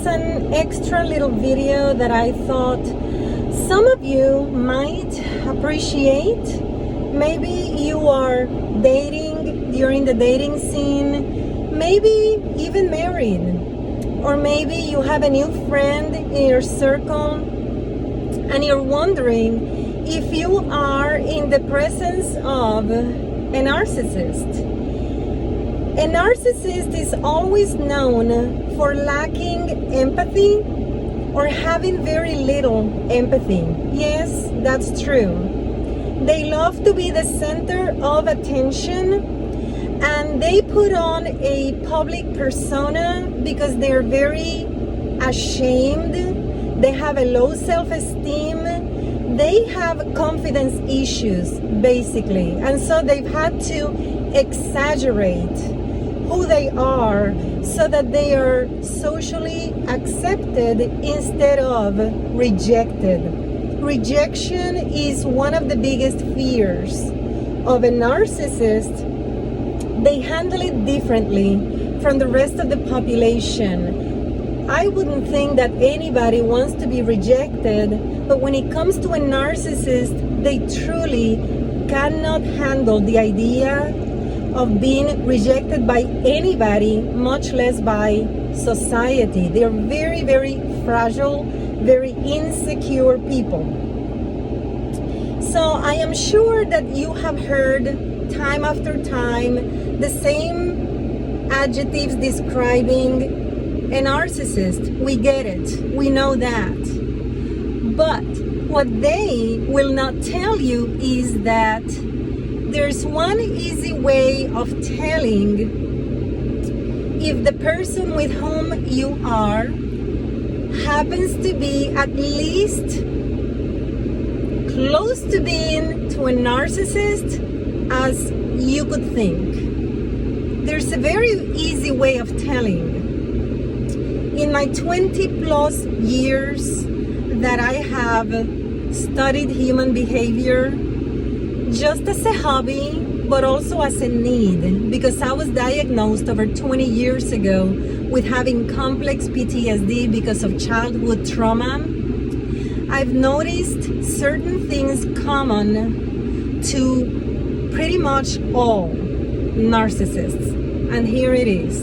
is an extra little video that I thought some of you might appreciate. Maybe you are dating, you're in the dating scene, maybe even married, or maybe you have a new friend in your circle and you're wondering if you are in the presence of a narcissist. A narcissist is always known for lacking empathy or having very little empathy. Yes, that's true. They love to be the center of attention, and they put on a public persona because they're very ashamed. They have a low self-esteem. They have confidence issues, basically. And so they've had to exaggerate who they are so that they are socially accepted instead of rejected. Rejection is one of the biggest fears of a narcissist. They handle it differently from the rest of the population. I wouldn't think that anybody wants to be rejected, but when it comes to a narcissist, they truly cannot handle the idea of being rejected by anybody, much less by society. They're very, very fragile, very insecure people. So I am sure that you have heard time after time the same adjectives describing a narcissist. We get it, we know that. But what they will not tell you is that there's one easy way of telling if the person with whom you are happens to be at least close to being to a narcissist as you could think. There's a very easy way of telling. In my 20 plus years that I have studied human behavior, just as a hobby, but also as a need, because I was diagnosed over 20 years ago with having complex PTSD because of childhood trauma. I've noticed certain things common to pretty much all narcissists, and here it is.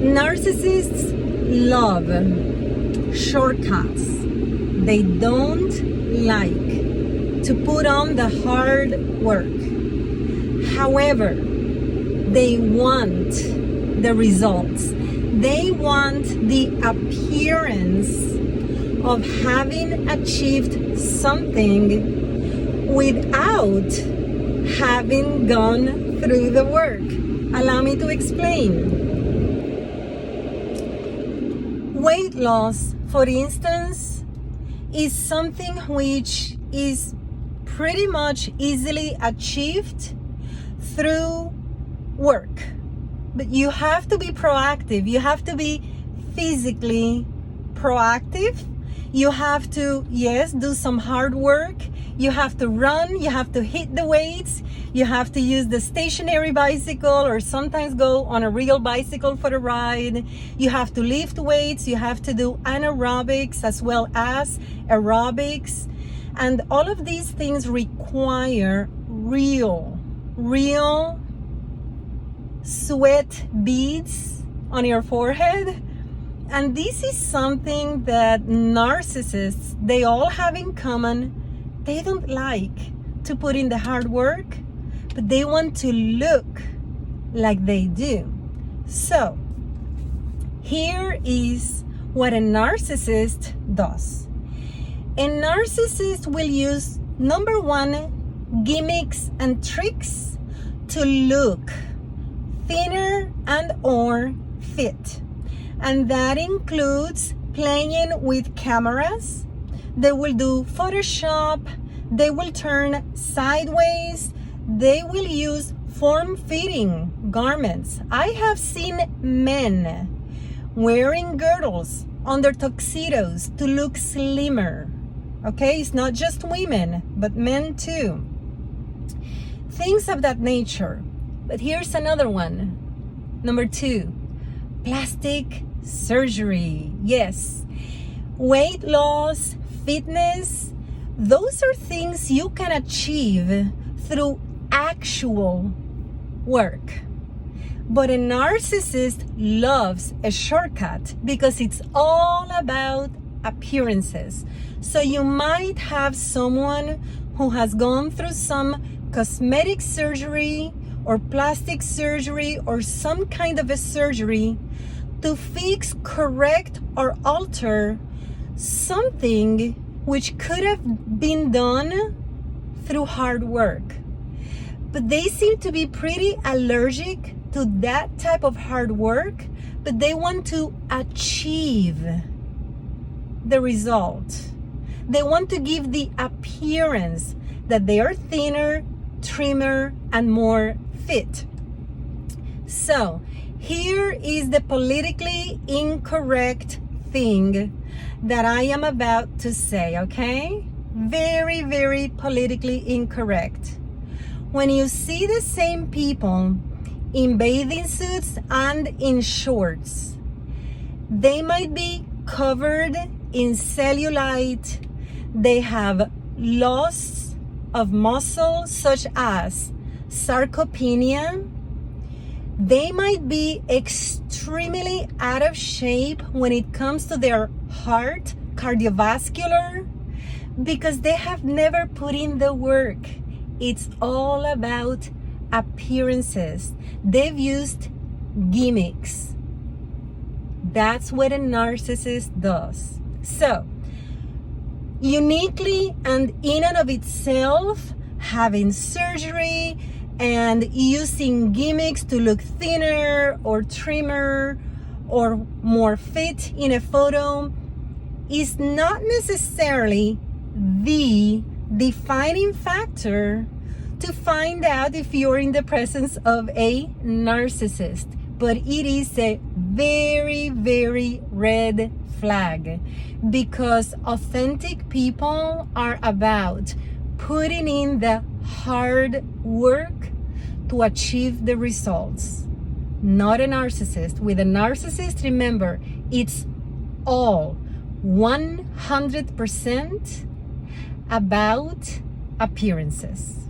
Narcissists love shortcuts. They don't like to put on the hard work. However, they want the results. They want the appearance of having achieved something without having gone through the work. Allow me to explain. Weight loss, for instance, is something which is pretty much easily achieved through work. But you have to be proactive. You have to be physically proactive. You have to, yes, do some hard work. You have to run. You have to hit the weights. You have to use the stationary bicycle or sometimes go on a real bicycle for the ride. You have to lift weights. You have to do anaerobics as well as aerobics. And all of these things require real sweat beads on your forehead. And this is something that narcissists, they all have in common. They don't like to put in the hard work, but they want to look like they do. So here is what a narcissist does. A narcissist will use, number one, gimmicks and tricks to look thinner and or fit. And that includes playing with cameras. They will do Photoshop. They will turn sideways. They will use form-fitting garments. I have seen men wearing girdles on their tuxedos to look slimmer. Okay, it's not just women, but men too. Things of that nature. But here's another one. Number two, plastic surgery. Yes, weight loss, fitness, those are things you can achieve through actual work. But a narcissist loves a shortcut because it's all about appearances. So you might have someone who has gone through some cosmetic surgery or plastic surgery or some kind of a surgery to fix, correct, or alter something which could have been done through hard work. But they seem to be pretty allergic to that type of hard work, but they want to achieve the result. They want to give the appearance that they are thinner, trimmer, and more fit. So here is the politically incorrect thing that I am about to say, okay? Very, very politically incorrect. When you see the same people in bathing suits and in shorts, they might be covered in cellulite, they have loss of muscle such as sarcopenia, they might be extremely out of shape when it comes to their heart, cardiovascular, because they have never put in the work. It's all about appearances. They've used gimmicks. That's what a narcissist does. So, uniquely and in and of itself, having surgery and using gimmicks to look thinner or trimmer or more fit in a photo is not necessarily the defining factor to find out if you're in the presence of a narcissist. But it is a very, very red flag, because authentic people are about putting in the hard work to achieve the results. Not a narcissist. With a narcissist, remember, it's all 100% about appearances.